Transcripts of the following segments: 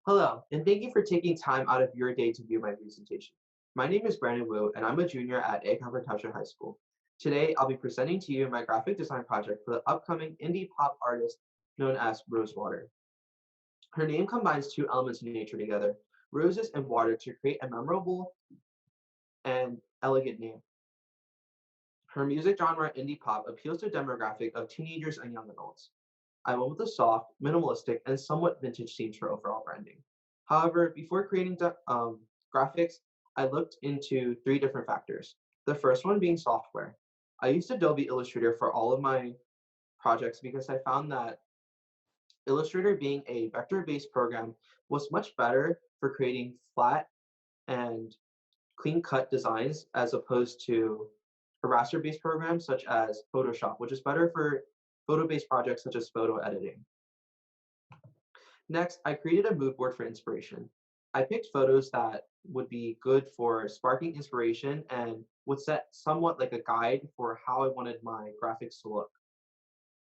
Hello, and thank you for taking time out of your day to view my presentation. My name is Brandon Wu, and I'm a junior at Egg Harbor Township High School. Today, I'll be presenting to you my graphic design project for the upcoming indie pop artist known as Rosewater. Her name combines two elements of nature together, roses and water, to create a memorable and elegant name. Her music genre, indie pop, appeals to a demographic of teenagers and young adults. I went with a soft, minimalistic, and somewhat vintage themes for overall branding. However, before creating graphics, I looked into three different factors. The first one being software. I used Adobe Illustrator for all of my projects because I found that Illustrator, being a vector-based program, was much better for creating flat and clean-cut designs as opposed to a raster-based program such as Photoshop, which is better for photo-based projects such as photo editing. Next, I created a mood board for inspiration. I picked photos that would be good for sparking inspiration and would set somewhat like a guide for how I wanted my graphics to look.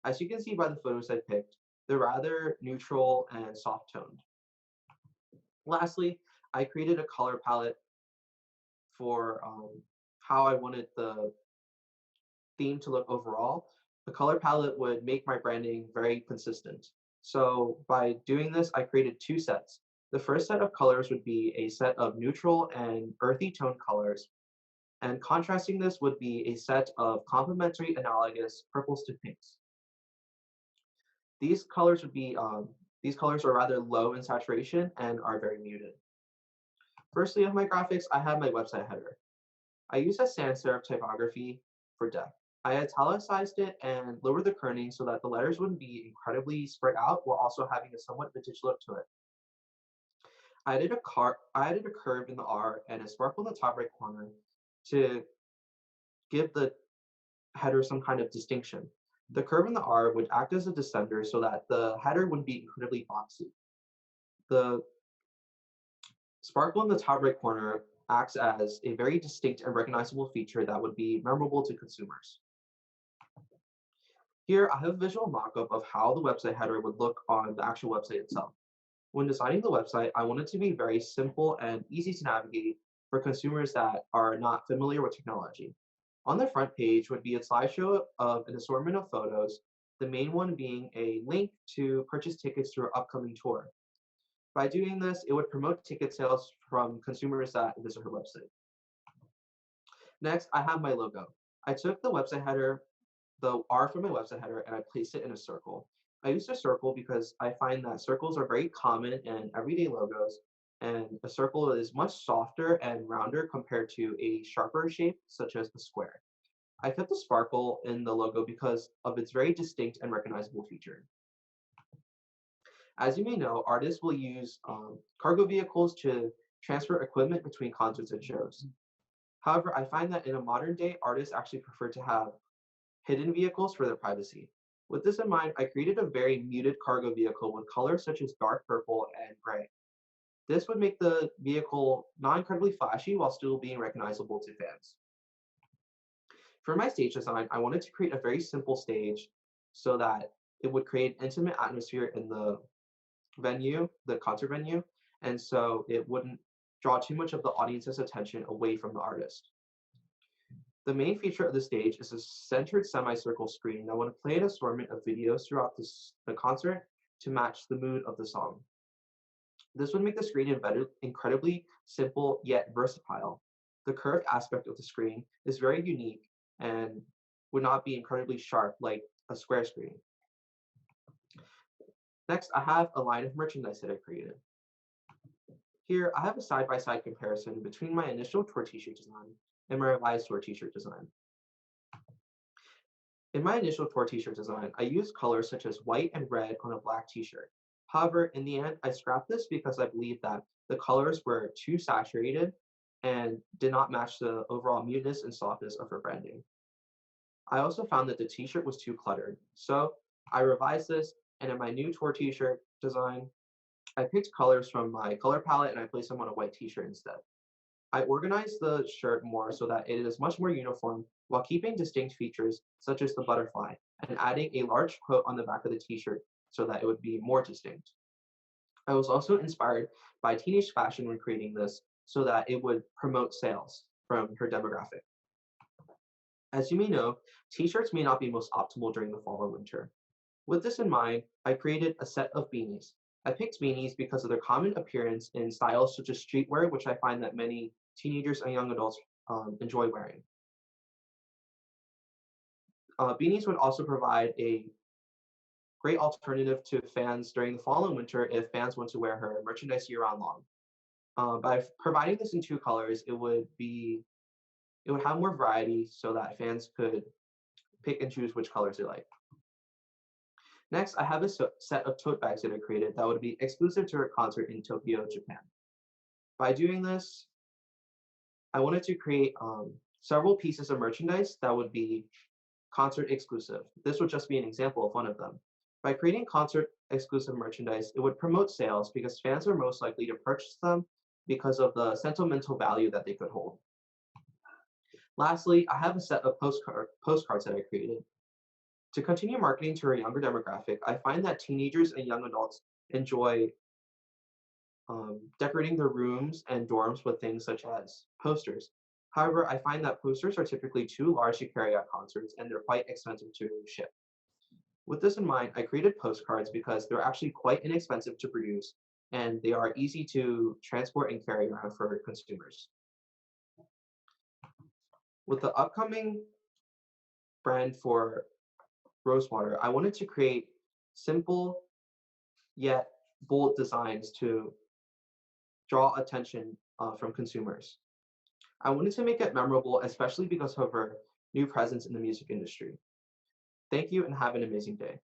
As you can see by the photos I picked, they're rather neutral and soft toned. Lastly, I created a color palette for how I wanted the theme to look overall. The color palette would make my branding very consistent. So by doing this, I created two sets. The first set of colors would be a set of neutral and earthy tone colors, and contrasting this would be a set of complementary analogous purples to pinks. These colors would be these colors are rather low in saturation and are very muted. Firstly, of my graphics, I have my website header. I use a sans serif typography for depth. I italicized it and lowered the kerning so that the letters wouldn't be incredibly spread out while also having a somewhat vintage look to it. I added a curve in the R and a sparkle in the top right corner to give the header some kind of distinction. The curve in the R would act as a descender so that the header wouldn't be incredibly boxy. The sparkle in the top right corner acts as a very distinct and recognizable feature that would be memorable to consumers. Here, I have a visual mock-up of how the website header would look on the actual website itself. When designing the website, I want it to be very simple and easy to navigate for consumers that are not familiar with technology. On the front page would be a slideshow of an assortment of photos, the main one being a link to purchase tickets to our upcoming tour. By doing this, it would promote ticket sales from consumers that visit her website. Next, I have my logo. I took the website header, the R from my website header, and I placed it in a circle. I used a circle because I find that circles are very common in everyday logos, and a circle is much softer and rounder compared to a sharper shape, such as the square. I kept the sparkle in the logo because of its very distinct and recognizable feature. As you may know, artists will use cargo vehicles to transfer equipment between concerts and shows. However, I find that in a modern day, artists actually prefer to have hidden vehicles for their privacy. With this in mind, I created a very muted cargo vehicle with colors such as dark purple and gray. This would make the vehicle not incredibly flashy while still being recognizable to fans. For my stage design, I wanted to create a very simple stage so that it would create an intimate atmosphere in the venue, the concert venue, and so it wouldn't draw too much of the audience's attention away from the artist. The main feature of the stage is a centered semicircle screen that would play an assortment of videos throughout the concert to match the mood of the song. This would make the screen incredibly simple yet versatile. The curved aspect of the screen is very unique and would not be incredibly sharp like a square screen. Next, I have a line of merchandise that I created. Here, I have a side-by-side comparison between my initial tour t-shirt design and my revised tour t-shirt design. In my initial tour t-shirt design, I used colors such as white and red on a black t-shirt. However, in the end, I scrapped this because I believed that the colors were too saturated and did not match the overall muteness and softness of her branding. I also found that the t-shirt was too cluttered, so I revised this, and in my new tour t-shirt design, I picked colors from my color palette and I placed them on a white t-shirt instead. I organized the shirt more so that it is much more uniform while keeping distinct features such as the butterfly and adding a large quote on the back of the t-shirt so that it would be more distinct. I was also inspired by teenage fashion when creating this so that it would promote sales from her demographic. As you may know, t-shirts may not be most optimal during the fall or winter. With this in mind, I created a set of beanies. I picked beanies because of their common appearance in styles such as streetwear, which I find that many teenagers and young adults enjoy wearing. Beanies would also provide a great alternative to fans during the fall and winter if fans want to wear her merchandise year-round long. By providing this in two colors, it would have more variety so that fans could pick and choose which colors they like. Next, I have a set of tote bags that I created that would be exclusive to her concert in Tokyo, Japan. By doing this, I wanted to create several pieces of merchandise that would be concert exclusive. This would just be an example of one of them. By creating concert exclusive merchandise, it would promote sales because fans are most likely to purchase them because of the sentimental value that they could hold. Lastly, I have a set of postcards that I created. To continue marketing to our younger demographic, I find that teenagers and young adults enjoy decorating their rooms and dorms with things such as posters. However, I find that posters are typically too large to carry at concerts and they're quite expensive to ship. With this in mind, I created postcards because they're actually quite inexpensive to produce and they are easy to transport and carry around for consumers. With the upcoming brand for Rosewater, I wanted to create simple yet bold designs to draw attention from consumers. I wanted to make it memorable, especially because of her new presence in the music industry. Thank you and have an amazing day.